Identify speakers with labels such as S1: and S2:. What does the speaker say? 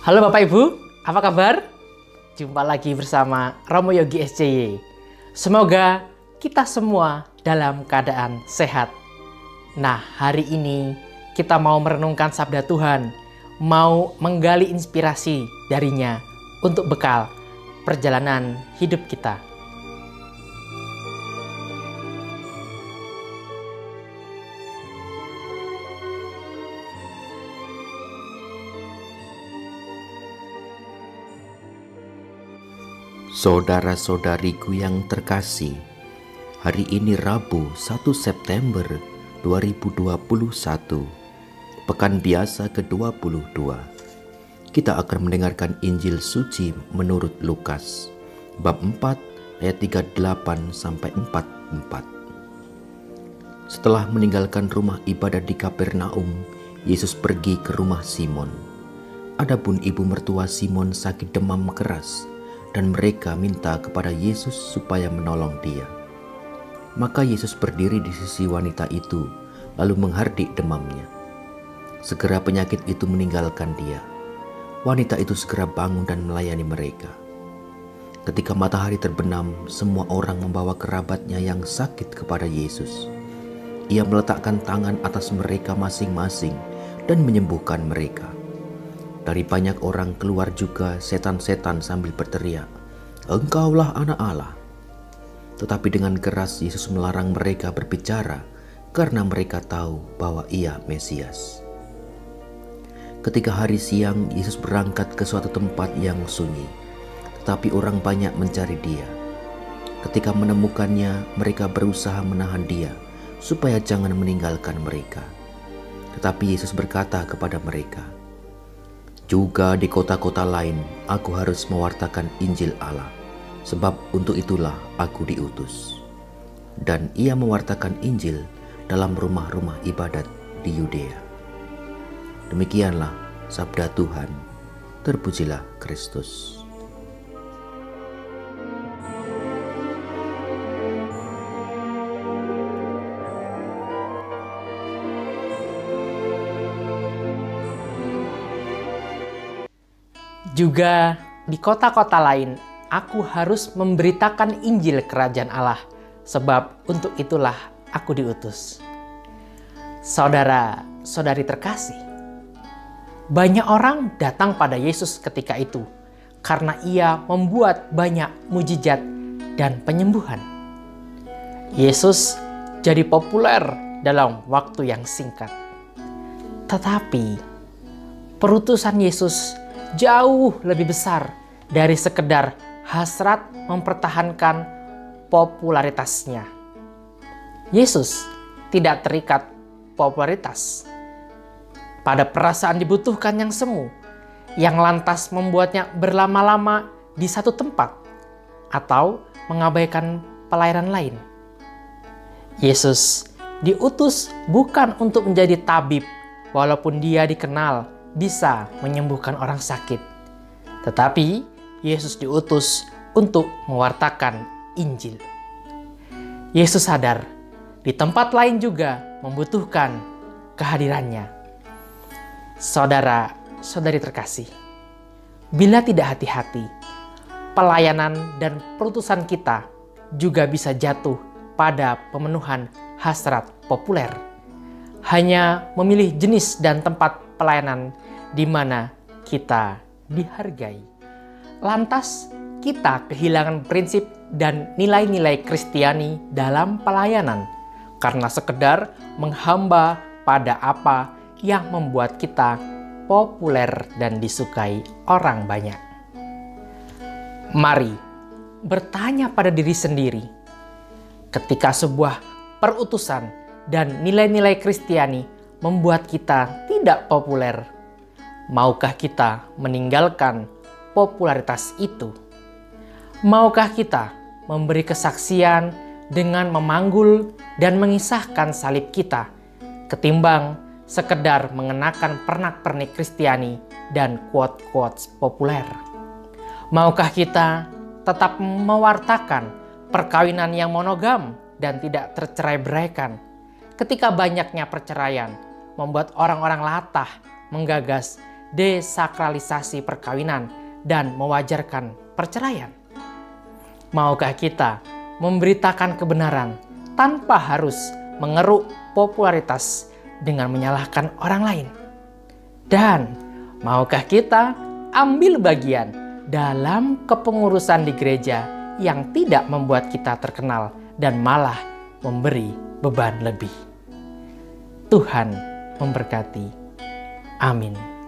S1: Halo Bapak Ibu, apa kabar? Jumpa lagi bersama Romo Yogi SCY. Semoga kita semua dalam keadaan sehat. Nah, hari ini kita mau merenungkan sabda Tuhan, mau menggali inspirasi darinya untuk bekal perjalanan hidup kita.
S2: Saudara-saudariku yang terkasih, hari ini Rabu 1 September 2021, Pekan Biasa ke-22. Kita akan mendengarkan Injil Suci menurut Lukas, bab 4 ayat 38-44. Setelah meninggalkan rumah ibadat di Kapernaum, Yesus pergi ke rumah Simon. Adapun ibu mertua Simon sakit demam keras, dan mereka minta kepada Yesus supaya menolong dia. Maka Yesus berdiri di sisi wanita itu, lalu menghardik demamnya. Segera penyakit itu meninggalkan dia. Wanita itu segera bangun dan melayani mereka. Ketika matahari terbenam, semua orang membawa kerabatnya yang sakit kepada Yesus. Ia meletakkan tangan atas mereka masing-masing dan menyembuhkan mereka. Dari banyak orang keluar juga setan-setan sambil berteriak, "Engkaulah Anak Allah." Tetapi dengan keras Yesus melarang mereka berbicara karena mereka tahu bahwa Ia Mesias. Ketika hari siang, Yesus berangkat ke suatu tempat yang sunyi, tetapi orang banyak mencari Dia. Ketika menemukannya, mereka berusaha menahan Dia supaya jangan meninggalkan mereka. Tetapi Yesus berkata kepada mereka, "Juga di kota-kota lain aku harus mewartakan Injil Allah, sebab untuk itulah aku diutus." Dan ia mewartakan Injil dalam rumah-rumah ibadat di Yudea. Demikianlah sabda Tuhan. Terpujilah Kristus.
S1: Juga di kota-kota lain, aku harus memberitakan Injil Kerajaan Allah, sebab untuk itulah aku diutus. Saudara-saudari terkasih, banyak orang datang pada Yesus ketika itu karena Ia membuat banyak mujizat dan penyembuhan. Yesus jadi populer dalam waktu yang singkat. Tetapi perutusan Yesus jauh lebih besar dari sekedar hasrat mempertahankan popularitasnya. Yesus tidak terikat popularitas pada perasaan dibutuhkan yang semu, yang lantas membuatnya berlama-lama di satu tempat atau mengabaikan pelayanan lain. Yesus diutus bukan untuk menjadi tabib, walaupun Dia dikenal bisa menyembuhkan orang sakit. Tetapi Yesus diutus untuk mewartakan Injil. Yesus sadar di tempat lain juga membutuhkan kehadirannya. Saudara-saudari terkasih, bila tidak hati-hati, pelayanan dan perutusan kita juga bisa jatuh pada pemenuhan hasrat populer. Hanya memilih jenis dan tempat pelayanan di mana kita dihargai. Lantas kita kehilangan prinsip dan nilai-nilai Kristiani dalam pelayanan karena sekedar menghamba pada apa yang membuat kita populer dan disukai orang banyak. Mari bertanya pada diri sendiri, ketika sebuah perutusan dan nilai-nilai Kristiani membuat kita tidak populer, maukah kita meninggalkan popularitas itu? Maukah kita memberi kesaksian dengan memanggul dan mengisahkan salib kita, ketimbang sekedar mengenakan pernak-pernik Kristiani dan quote-quotes populer? Maukah kita tetap mewartakan perkawinan yang monogam dan tidak tercerai-beraikan, ketika banyaknya perceraian membuat orang-orang latah menggagas desakralisasi perkawinan dan mewajarkan perceraian? Maukah kita memberitakan kebenaran tanpa harus mengeruk popularitas dengan menyalahkan orang lain? Dan maukah kita ambil bagian dalam kepengurusan di gereja yang tidak membuat kita terkenal dan malah memberi beban lebih? Tuhan memberkati. Amin.